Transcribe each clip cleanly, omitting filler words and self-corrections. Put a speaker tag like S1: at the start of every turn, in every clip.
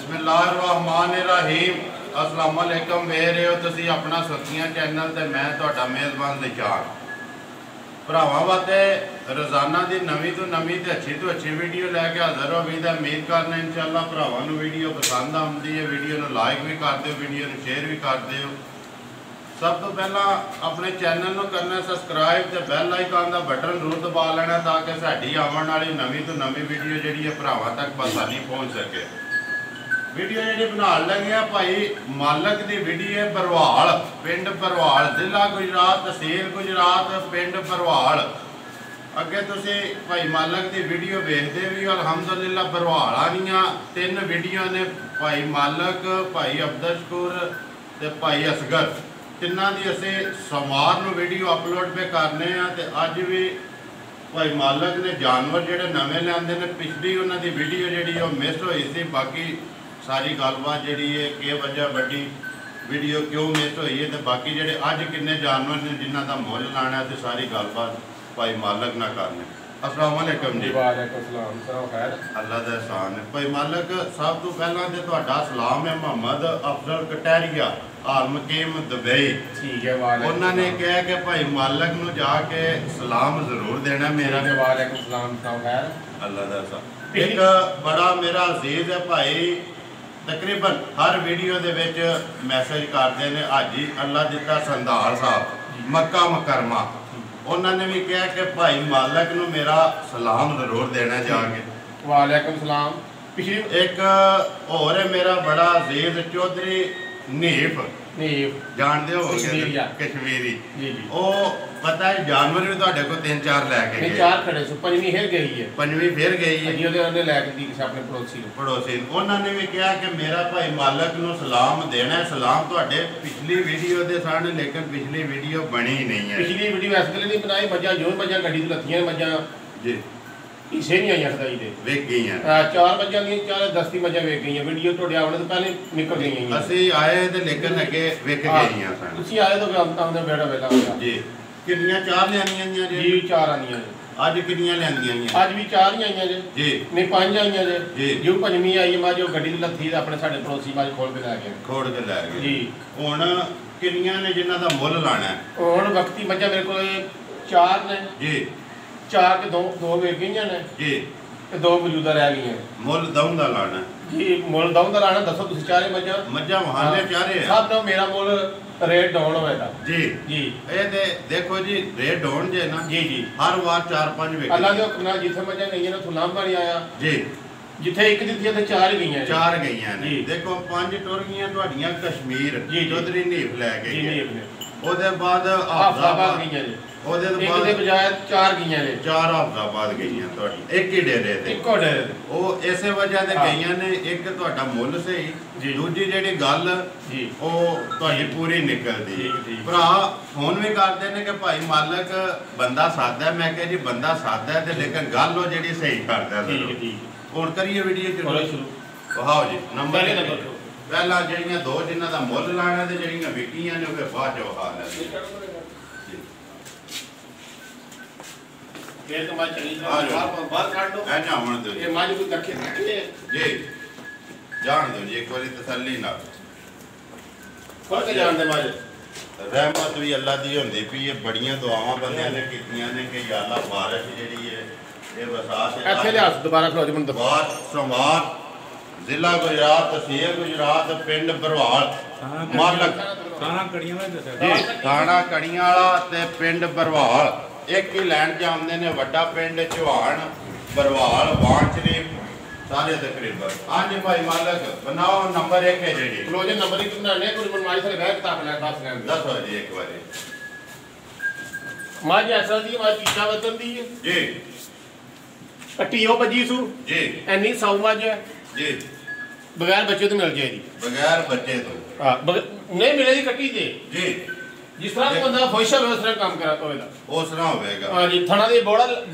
S1: बिस्मिल्लाहिर्रहमानिर्रहीम अस्सलाम वालेकुम। वे रहे हो तुसी अपना सुर्खियां चैनल ते मैं तुहाडा मेज़बान निशान। भरावां वास्ते रोज़ाना की नवीं तो नवीं ते अच्छी वीडियो लैके हाज़र हो भी। उम्मीद करना इंशाअल्लाह भरावां नूं वीडियो पसंद आउंदी है। वीडियो नूं लाइक भी कर दिओ, वीडियो नूं शेयर भी कर दिओ। सब तो पहला अपने चैनल को करना सबसक्राइब तो बैल आइकन का बटन जरूर दबा लेना ताकि साड़ी आने वाली नवीं तो नवीं वीडियो जी भरावां तक आसानी पहुँच सके। वीडियो जी बना लगे भाई मालक की वीडियो है बरवाल पिंड बरवाल जिला गुजरात तहसील गुजरात पिंड बरवाल। अगे तुसी भाई मालक की वीडियो देखते भी हो। अलहमदुलिल्लाह बरवाल दियां 3 वीडियो ने भाई मालक भाई अब्दुल ते भाई असगर तिना की असी सोमवार को वीडियो अपलोड पे करने तो अज भी भाई मालक ने जानवर जोड़े नवे लियाते हैं। पिछली उन्होंने वीडियो जी मिस हुई सी। बाकी सारी गलबात जी है कि वजह वड्डी वीडियो क्यों मिस हुई है तो बाकी जोड़े अज किन्ने जानवर ने जिन्हों का मुल लाना तो सारी गलबात भाई मालक ना करने। अस्सलाम वालेकुम जी।
S2: वालेकुम सलाम। सब खैर
S1: अल्लाह का एहसान है। भाई मालक सब तो पहला तो तुहाडा सलाम है मोहम्मद अफजल कटहरिया आलमकीम दुबई।
S2: ठीक है।
S1: उन्होंने कहा कि भाई मालक नूं जाके सलाम जरूर देना मेरा।
S2: वालेकुम सलाम। सब खैर
S1: अल्लाह का एहसान। एक बड़ा मेरा अजीज है भाई तकरीबन हर वीडियो दे विच मैसेज करते हैं हाजी अल्लाह दिता संधाल साहब मक्का मुकरमा। उन्होंने भी कहा कि भाई मालक नूं मेरा सलाम जरूर देना जाके।
S2: वालेकुम सलाम। पिछली
S1: एक और है मेरा बड़ा अजीज चौधरी नीफ जानते हो कश्मीरी वो पता है जानवर भी तुहाडे को 3-4 लैके गए।
S2: 4 खड़े सो पंजवीं फिर गई है।
S1: पंजवीं फिर गई है
S2: जी ਉਹਨੇ ਲੈ ਕੇ ਦੀ ਆਪਣੇ
S1: पड़ोसी उन्होंने भी कहा कि मेरा भाई मालक नूं सलाम देना है। सलाम तुहाडे पिछली वीडियो दे सन लेकिन पिछली वीडियो बनी नहीं है।
S2: पिछली वीडियो इस गले नहीं बनाई मजा जो मजा गड्डी तो लत्थियां मजा
S1: जी
S2: इसे नहीं आई खदाई दे
S1: वेख गई हैं।
S2: 4 मजा दी 4 10 मजा वेख गई हैं। वीडियो तोड़े आने तो पहले निकल गई हैं।
S1: असि आए ते लेकिन अगे वेख गई हैं सन।
S2: तुसी आए तो हमने बेड़ा वेला होया
S1: जी। कितनियां 4 लियानियां
S2: जी 4 आनियां
S1: आज कितनियां लियानियां
S2: आज भी 4 ही आईयां
S1: जी
S2: नहीं 5 आईयां
S1: जी
S2: जो पंजवीं आई है जो गड्डी दी लत्थी अपने साडे पड़ोसी माज खोल के लै गए
S1: जी। हुण कितनियां ने जिन्हां दा मुੱਲ लाना है
S2: हुण वक्ती मजा मेरे को 4 ने जी 4 के 2 वेच गई ने जी ते 2 मौजूदा रह गई हैं।
S1: मुੱਲ दऊं दा लाना
S2: जी मुੱਲ दऊं दा लाना दसो तुसी चारे मजा
S1: वहाने चारे
S2: सब ने मेरा मुੱਲ रेट डाउन होएगा जी जी
S1: ए ते देखो जी रेट डाउन जे ना जी जी हर बार 4-5 वेच
S2: अल्लाह दे हुक्म नाल जिथे मजा गई है ना थुलाम बनी आया जी जिथे एक दित्ती ते 4 गई हैं। 4
S1: गई ने देखो 5 टुर गईयां तुहाडीਆਂ कश्मीर चौधरी नीफ लै के जी नीफ ने ओदे बाद
S2: हाफजाबाद गईयां जी ओदे तो बाद एक दे बजाय 4 गईयां ने 4
S1: हाफजाबाद गईयां तुहाडी एक ही डेरे ते
S2: इको डेरे
S1: ओ इसे वजह ते गईयां ने। एक तुहाडा मुੱਲ सही दूजी जेडी गल जी ओ तुहाडी पूरी निकलदी। भरा फोन भी करते हैं कि भाई मालक बंदा सादा है। मैं कहा जी बंदा सादा है ते लेकिन गल वो जेडी सही करदा है। हुण करिए वीडियो शुरू वहाओ जी। नंबर पहला जेडियां 2 जिन्हां दा मुੱਲ लाना ते जेडियां विकियां ने फिर बाद च वहा लैंदे।
S2: ये तो मां चली बाहर काट दो
S1: है जावन दो
S2: ये मां को रखे
S1: जी जान दो जी एक बारी तसल्ली नाल
S2: खोल के जान दे मां
S1: रहमत भी अल्लाह दी होंदी पई ये बड़ियां दुआवां बंदियां ने कीतियां ने कि या अल्लाह बारिश जेड़ी है ये बरसात
S2: ऐसे ले दोबारा खलो जी मन
S1: बार सोमवार जिला गुजरात तहसील गुजरात पिंड बरवाल मालक
S3: थाना कड़ियां वाला
S1: जी थाना कड़ियां वाला ते पिंड बरवाल एक ही लैंड जामदे ने वड्डा पिंड चौहान बरवाल वांचरी सारे तकरीबन। हाँ जी भाई मालक बनाओ नंबर 1 है जी
S2: क्लोजर नंबर 1 बनाने कोई मनमाई से बैठ किताब ले 10
S1: हो जी एक बारी
S2: मां जी ऐसा दी मां पीछा वतन दी
S1: जी
S2: कट्टी हो बजी सु जी एनी सौ मां जी बगैर बच्चे तो मिल जाएगी
S1: बगैर बच्चे तो
S2: हां नहीं मिलेगी कट्टी जी जिस तरह का बंदा खुश है उस तरह काम करा होएगा
S1: उस तरह होएगा।
S2: हां जी थाना दे बोड़ा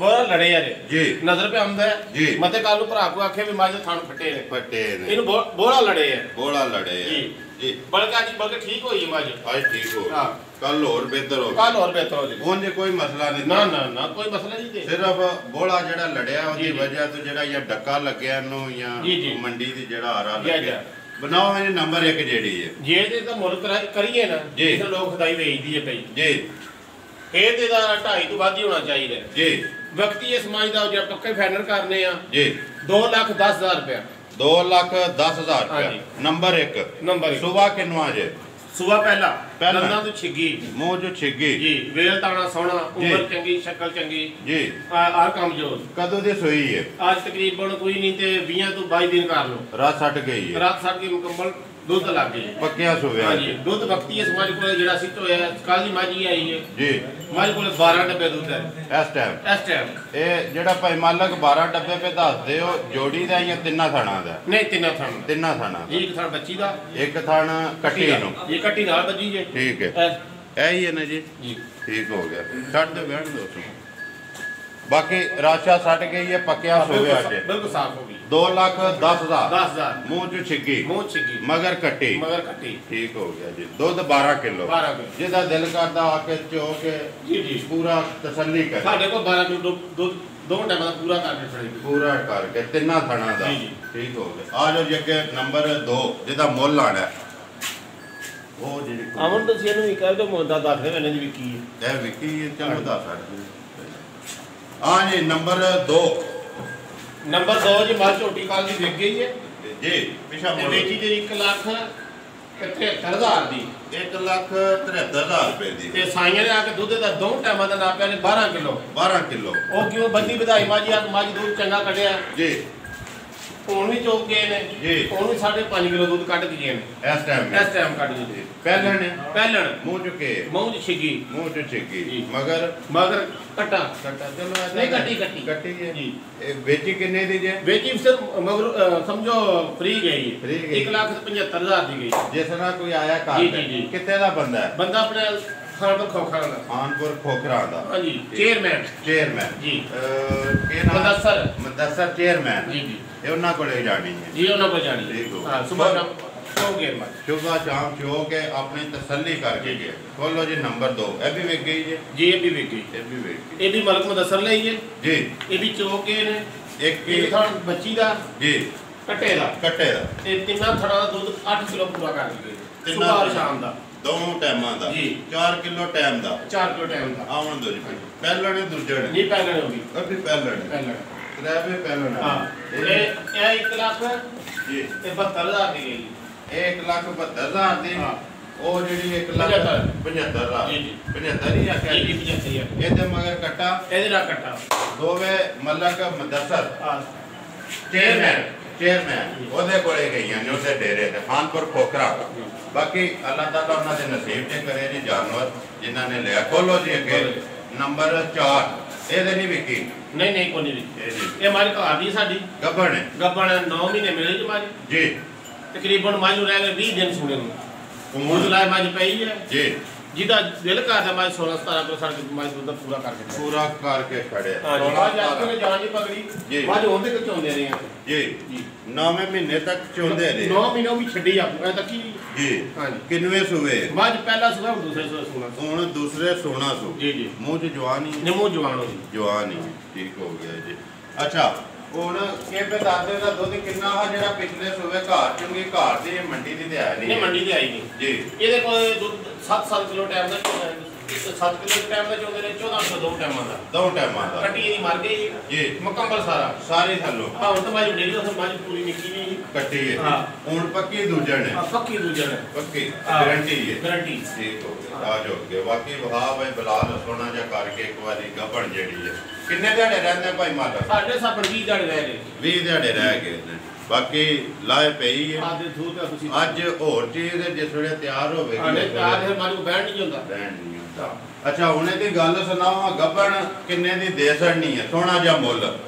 S2: लड़े यार
S1: जी
S2: नजर पे आंदा है जी मते काल नु भरा को आखे भी माजे थान फटे ने इनु बोड़ा लड़े है
S1: बोड़ा लड़े है जी
S2: बल्कि ठीक होई माजे
S1: आज ठीक हो
S2: हां
S1: कल और बेहतर हो
S2: कल और बेहतर हो जाए
S1: उनसे कोई मसला नहीं
S2: ना ना ना कोई मसला नहीं दे
S1: सिर्फ बोला जेड़ा लड़िया उसकी वजह तो जेड़ा या डक्का लग्या नु या मंडी दी जेड़ा आरा लग्या बनाओ ये नंबर 1 जेड़ी है
S2: जे ते तो मुल्क करिए ना जिस लोग खुदाई वेचदी है पई
S1: जी
S2: ਇਹ ਤੇ ਦਾ 2.5 ਤੋਂ ਵੱਧ ਹੀ ਹੋਣਾ ਚਾਹੀਦਾ
S1: ਜੀ
S2: ਵਿਅਕਤੀ ਇਹ ਸਮਝਦਾ ਜੇ ਪੱਕੇ ਫਾਈਨਲ ਕਰਨੇ ਆ
S1: ਜੀ
S2: 2,10,000 ਰੁਪਏ
S1: 2,10,000 ਰੁਪਏ ਨੰਬਰ 1
S2: ਨੰਬਰ
S1: ਸੁਬਾ ਕਿੰਨਵਾ ਜੇ
S2: ਸੁਬਾ ਪਹਿਲਾ ਦੰਦਾਂ ਤੋਂ ਛਿੱਗੀ
S1: ਮੂੰਹ ਜੋ ਛਿੱਗੀ
S2: ਜੀ ਵੇਲ ਤਾਣਾ ਸੋਹਣਾ ਉਮਰ ਚੰਗੀ ਸ਼ਕਲ ਚੰਗੀ
S1: ਜੀ
S2: ਆ ਕਮਜ਼ੋਰ
S1: ਕਦੋਂ ਦੀ ਸੋਈ ਹੈ
S2: ਅੱਜ ਤਕਰੀਬਨ ਕੋਈ ਨਹੀਂ ਤੇ 20 ਤੋਂ 22 ਦਿਨ ਕਰ ਲਓ
S1: ਰਾਤ ਛੱਡ ਗਈ ਹੈ
S2: ਰਾਤ ਛੱਡ ਕੇ ਮੁਕੰਮਲ ਦੁੱਧ ਲੱਗ ਗਈ
S1: ਪੱਕਿਆ ਸੁਵਿਆ
S2: ਹਾਂਜੀ ਦੁੱਧ ਵਕਤੀ ਇਸ ਮਾਝ ਕੋਲ ਜਿਹੜਾ ਸਿੱਟ ਹੋਇਆ ਕੱਲ ਦੀ ਮਾਝੀ ਆਈ ਹੈ
S1: ਜੀ
S2: ਮਾਝ ਕੋਲ 12 ਡੱਬੇ ਦੁੱਧ ਹੈ
S1: ਇਸ ਟਾਈਮ ਇਹ ਜਿਹੜਾ ਭਾਈ ਮਾਲਕ 12 ਡੱਬੇ ਪੇ ਦੱਸਦੇ ਹੋ ਜੋੜੀ ਦਾ ਜਾਂ ਤਿੰਨਾਂ ਥਾਣਾ ਦਾ
S2: ਨਹੀਂ ਤਿੰਨਾਂ
S1: ਥਾਣਾ
S2: ਜੀ ਇੱਕ ਥਾਣ ਬੱਚੀ ਦਾ
S1: ਇੱਕ ਥਾਣ ਕੱਟੀ ਨੂੰ
S2: ਇਹ ਕੱਟੀ ਨਾਲ ਬੱਜੀ ਜੇ
S1: ਠੀਕ ਹੈ ਇਹ ਹੀ ਹੈ ਨਾ ਜੀ
S2: ਜੀ
S1: ਠੀਕ ਹੋ ਗਿਆ ਛੱਡ ਦੇ ਬੈਠ ਦੋ ਬਾਕੀ ਰਾਸ਼ਾ ਛੱਡ ਗਈ ਹੈ ਪੱਕਿਆ ਸੁਵਿਆ ਜੇ
S2: ਬਿਲਕੁਲ ਸਾਫ਼ ਹੋ ਗਈ
S1: 2,10,000 ਮੂੰਹ ਚ ਛਿੱਗੀ ਮਗਰ ਕੱਟੀ ਠੀਕ ਹੋ ਗਿਆ ਜੀ ਦੁੱਧ 12 ਕਿਲੋ ਜਿਹਦਾ ਦਿਲ ਕਰਦਾ ਆ ਕੇ ਚੋ ਕੇ
S2: ਜੀ
S1: ਪੂਰਾ ਤਸੱਲੀ ਕਰੇ
S2: ਸਾਡੇ ਕੋਲ 12 ਕਿਲੋ ਦੁੱਧ 2 ਟਾਈਮ ਦਾ ਪੂਰਾ ਕਰਕੇ ਫੜੇ
S1: ਪੂਰਾ ਕਰਕੇ ਤਿੰਨਾਂ ਥਣਾ ਦਾ ਠੀਕ ਹੋ ਗਿਆ ਆ ਜੋ ਜੀ ਅੱਗੇ ਨੰਬਰ 2 ਜਿਹਦਾ ਮੁੱਲ ਆਣਾ ਉਹ ਜਿਹੜੀ
S2: ਅਮਨ ਤੁਸੀਂ ਇਹਨੂੰ ਵੀ ਕਹਿ ਦੋ ਮੁੰਡਾ ਦੱਸ ਦੇ ਮੈਨੇ ਜੀ ਵਿਕੀ ਹੈ
S1: ਇਹ ਵਿਕੀ ਹੈ ਚਲੋ ਦੱਸ ਸਕਦੇ ਹਾਂ ਜੀ ਨੰਬਰ 2
S2: ਜੀ ਮਾਲ ਝੋਟੀ ਕਾਲ ਦੀ ਵਿਕ ਗਈ ਹੈ
S1: ਜੀ ਪਿਛਾ ਮੋੜ
S2: ਵੇਚੀ ਤੇ 1,73,000 ਦੀ
S1: 1,73,000 ਰੁਪਏ ਦੀ
S2: ਤੇ ਸਾਈਆਂ ਨੇ ਆ ਕੇ ਦੁੱਧ ਦਾ 2 ਟਾਈਮਾਂ ਦਾ ਨਾਪਿਆ ਨੇ 12 ਕਿਲੋ ਉਹ ਕਿਉਂ ਬੰਦੀ ਵਧਾਈ ਮਾਜੀ ਆ ਮਾਜੀ ਦੁੱਧ ਚੰਗਾ ਕੱਢਿਆ
S1: ਜੀ
S2: ਹੁਣ ਵੀ ਚੋਕ ਗਏ ਨੇ
S1: ਜੀ
S2: ਹੁਣ ਵੀ 5.5 ਕਿਲੋ ਦੁੱਧ ਕੱਢ ਕੇ ਗਏ ਨੇ ਇਸ ਟਾਈਮ ਕੱਢ ਗਏ ਪਹਿਲਣ ਮੂੰਹ ਚ ਛਿੱਗੀ ਮਗਰ ਕੱਟਾ ਚਲੋ ਨਹੀਂ ਕੱਟੀ
S1: ਹੈ ਜੀ ਇਹ ਵੇਚੀ ਕਿੰਨੇ ਦੀ ਜੇ
S2: ਵੇਚੀ ਸਿਰ ਮਗਰ ਸਮਝੋ ਫ੍ਰੀ ਗਈ 1,75,000 ਦੀ ਗਈ
S1: ਜਿਸ ਨਾਲ ਕੋਈ ਆਇਆ ਘਰ ਕਿੱਥੇ ਦਾ ਬੰਦਾ ਹੈ
S2: ਬੰਦਾ ਆਪਣੇ ਖਾਨਪੁਰ
S1: ਖੋਖਰਾ ਦਾ
S2: ਹਾਂਜੀ ਚੇਅਰਮੈਨ ਜੀ
S1: ਕੀ ਨਾਮ ਮਦਸਰ ਚੇਅਰਮੈਨ
S2: ਜੀ
S1: ਇਹ ਉਹਨਾਂ ਕੋਲੇ ਜਾਣੀ ਹੈ
S2: ਜੀ ਉਹਨਾਂ ਕੋਲ ਜਾਣੀ ਹਾਂ ਸੁਬਹ
S1: ਸ਼ਾਮ ਚੋ ਕੇ ਆਪਣੀ ਤਸੱਲੀ ਕਰਕੇ ਗਏ ਖੋਲੋ ਜੀ ਨੰਬਰ 2 ਇਹ ਵੀ ਵਿਕ ਗਈ
S2: ਜੀ ਇਹ ਵੀ ਵਿਕ ਗਈ ਇਹ ਵੀ ਮਲਕ ਮਦਸਰ ਲਈ ਹੈ
S1: ਜੀ ਇਹ
S2: ਵੀ ਚੋ ਕੇ ਨੇ
S1: ਇੱਕ
S2: ਥਾਂ ਬੱਚੀ ਦਾ
S1: ਜੀ ਕੱਟੇ ਦਾ
S2: ਤੇ ਤਿੰਨਾਂ ਥੜਾਂ ਦਾ ਦੁੱਧ 8 ਕਿਲੋ ਪੂਰਾ ਕਰ ਗਏ ਸੁਬਹ ਸ਼ਾਮ ਦਾ
S1: 2 ਟਾਈਮਾਂ ਦਾ 4 ਕਿਲੋ ਟਾਈਮ ਦਾ ਆਉਣ ਦੋ ਜੀ ਪਹਿਲਣੇ ਦੂਜੇ ਨੇ
S2: ਨਹੀਂ ਪਹਿਲਣੇ ਹੋ ਗਈ
S1: ਅੱਗੇ ਪਹਿਲਣੇ ਪਹਿਲਣੇ
S2: ਹਾਂ ਇਹ 1 ਲੱਖ
S1: ਜੀ
S2: ਤੇ 72,000 ਦੀ ਗਈ
S1: 1,72,000 ਦੀ ਉਹ ਜਿਹੜੀ 1,75,000
S2: ਜੀ
S1: 75 ਹੀ ਆਖਿਆ
S2: ਜੀ 75
S1: ਇਹਦੇ ਮਗਰ ਕੱਟਾ
S2: ਇਹਦੇ ਨਾਲ ਕੱਟਾ
S1: ਦੋਵੇਂ ਮਲਕ ਮਦਸਰ ਚੇਅਰਮੈਨ ਉਹਦੇ ਕੋਲੇ ਗਈਆਂ ਨੇ ਉਹਦੇ ਡੇਰੇ ਤੇ ਖਾਨਪੁਰ ਖੋਖਰਾ ਬਾਕੀ ਅੱਲਾਹ ਤਾਲਾ ਉਹਨਾਂ ਦੇ ਨਸੀਬ ਤੇ ਕਰੇ ਜੀ ਜਾਨਵਰ ਜਿਨ੍ਹਾਂ ਨੇ ਲਿਆ ਖੋਲੋ ਜੀ ਅੱਗੇ ਨੰਬਰ 4 ਇਹਦੇ ਨਹੀਂ ਵਿਕੀ
S2: ਨਹੀਂ ਕੋਈ ਨਹੀਂ ਇਹ ਮਾਰੀ ਘਰ ਦੀ ਸਾਡੀ
S1: ਗੱਬਣ
S2: 9 ਮਹੀਨੇ ਮਿਲੇ ਜੀ ਮਾਰੀ
S1: ਜੀ
S2: ਤਕਰੀਬਨ ਮਾਝ ਨੂੰ ਰਹਿ ਗਏ 20 ਦਿਨ ਸੁਣੇ ਨੂੰ ਮੁੱਢ ਲਾਇ ਮਾਝ ਪਈ ਹੈ
S1: ਜੀ
S2: ਜਿਹਦਾ ਦਿਲ ਕਰਦਾ ਮਾਝ 16-17 ਕਿਲੋ ਸਾਡੇ ਮਾਝ ਦੁੱਧ ਪੂਰਾ ਕਰਕੇ
S1: ਖੜਿਆ
S2: 16 ਜਾ ਕੇ ਜਾਨ ਦੀ ਪਗੜੀ ਮਾਝ ਹੁੰਦੇ ਕਿ ਚੋਂਦੇ ਰਹੇ ਆ
S1: ਜੀ 9ਵੇਂ ਮਹੀਨੇ ਤੱਕ ਚੋਂਦੇ ਰਹੇ
S2: 9 ਮਹੀਨੇ ਵੀ ਛੱਡੀ ਆਪਣਾ ਤੱਕ ਹੀ
S1: ਜੀ ਹਾਂਜੀ ਕਿੰਨਵੇਂ ਸੂਏ
S2: ਮਾਝ ਪਹਿਲਾ ਸੂਆ ਦੂਸਰੇ ਸੂਆ ਸੋਣਾ
S1: ਹੁਣ ਦੂਸਰੇ ਸੋਣਾ ਸੂ ਜੀ ਮੂੰਹ ਚ ਜਵਾਨ ਹੀ
S2: ਮੂੰਹ ਜਵਾਨ ਹੋ
S1: ਜਵਾਨ ਹੀ ਠੀਕ ਹੋ ਗਿਆ ਜੀ ਅੱਛਾ ਹੁਣ ਕਿਵੇਂ ਦੱਸਦੇ ਦਾ ਦੁੱਧ ਕਿੰਨਾ ਆ ਜਿਹੜਾ ਪਿਛਲੇ ਸੂਏ ਘਰ ਚੁੰਗੀ ਘਰ ਦੀ ਮੰਡੀ ਦੀ ਤੇ ਆਇਆ
S2: ਨਹੀਂ ਮੰਡੀ ਤੇ ਆਈ ਨਹੀਂ ਜੀ ਇਹਦੇ ਕੋਲ ਦੁੱਧ 7 ਕਿਲੋ ਟਾਈਮ ਦਾ 7 ਕਿਲੋ ਟਾਈਮ ਦਾ ਚੋਂਦੇ ਨੇ 14 2 ਟਾਈਮਾਂ ਦਾ ਕੱਟੀ ਇਹਦੀ ਮਰ ਗਈ ਜੀ ਮੁਕੰਮਲ ਸਾਰੇ ਥੱਲੋਂ ਹਾਂ ਹੁਣ ਤਾਂ ਮਾਜੀ ਡੇਰੀ ਉਸ ਮਾਜੀ ਪੂਰੀ ਨਿੱਕੀ ਨਹੀਂ
S1: ਕੱਟੀ ਹੈ ਹੁਣ ਪੱਕੀ ਦੂਜਣ ਹੈ ਪੱਕੀ ਗਾਰੰਟੀ ਠੀਕ ਹੋ ਗਿਆ ਆ ਜੋ ਕੇ ਬਾਕੀ ਵਹਾ ਭਾਈ ਬਲਾਲ ਸੋਨਾ ਜਾਂ ਕਰਕੇ ਇੱਕ ਵਾਰੀ ਗੱਬਣ ਜਿਹੜੀ ਹੈ ਕਿੰਨੇ ਦਿਹਾੜੇ ਰਹਿੰਦੇ ਭਾਈ ਮਾਲਕ
S2: ਸਾਡੇ ਸਭ 20 ਦਿਹਾੜੇ ਰਹਿ ਗਏ
S1: 20 ਦਿਹਾੜੇ ਰਹਿ ਗਏ ਨੇ ਬਾਕੀ ਲਾਏ ਪਈ ਹੈ ਅੱਜ ਹੋਰ ਚੀਜ਼ ਜਿਸ ਵੇਲੇ ਤਿਆਰ ਹੋਵੇਗੀ
S2: ਤਿਆਰ ਹੈ ਮਾਨੂੰ ਬੈਠ ਨਹੀਂ ਹੁੰਦਾ
S1: ਅੱਛਾ ਹੁਣੇ ਦੀ ਗੱਲ ਸੁਣਾਓ ਗੱਬਣ ਕਿੰਨੇ ਦੀ ਦੇ ਸੜਨੀ ਹੈ ਸੋਹਣਾ ਜਿਹਾ ਮੁੱਲ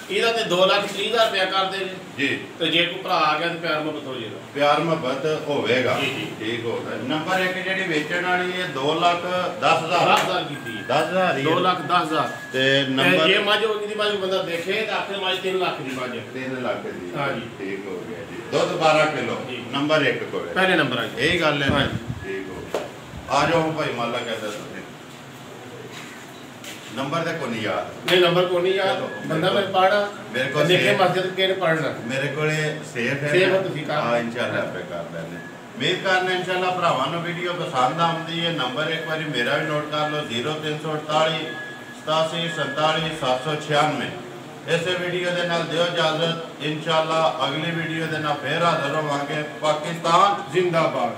S2: ਇਹਦਾ ਤੇ 2,30,000 ਰੁਪਇਆ ਕਰਦੇ
S1: ਜੀ ਤੇ
S2: ਜੇ ਕੋਈ ਭਰਾ ਆ ਗਿਆ ਤੇ ਪਿਆਰ ਮੁਹੱਬਤ ਹੋ ਜਾਏਗਾ
S1: ਪਿਆਰ ਮੁਹੱਬਤ ਹੋਵੇਗਾ ਠੀਕ ਹੋ ਗਿਆ ਨੰਬਰ 1 ਜਿਹੜੀ ਵੇਚਣ ਵਾਲੀ ਹੈ 2,10,000
S2: ਕੀਤੀ
S1: 10,000
S2: 2,10,000
S1: ਤੇ ਨੰਬਰ
S2: ਜੇ ਮੱਝ ਹੋਗੀ ਦੀ ਮੱਝ ਬੰਦਾ ਦੇਖੇ ਤਾਂ ਆਖੇ ਮੱਝ 3 ਲੱਖ ਦੀ ਮੱਝ
S1: 3 ਲੱਖ ਦੀ
S2: ਹਾਂ ਜੀ
S1: ਠੀਕ ਹੋ ਗਿਆ ਜੀ ਦੁੱਧ 12 ਕਿਲੋ ਨੰਬਰ 1 ਕੋਲ
S2: ਪਹਿਲੇ ਨੰਬਰ ਆ
S1: ਇਹ ਗੱਲ ਹੈ ਠੀਕ ਹੋ आ जाओ भाई माला कहते तुझे नंबर ते को नहीं याद
S2: नहीं नंबर को नहीं याद बंदा मैं पढ़ा
S1: मेरे को
S2: देखे मस्जिद के पढ़ना
S1: मेरे को सेफ है हां इंशाल्लाह पे कर लेने उम्मीद करने इंशाल्लाह भरावां नु वीडियो पसंद आंदी है नंबर एक बारी मेरा भी नोट कर लो 0348 87 47 796 इस वीडियो के नाल दियो इजाजत इंशाल्लाह अगली वीडियो के नाल फिर हाजिर होवांगे पाकिस्तान
S2: जिंदाबाद।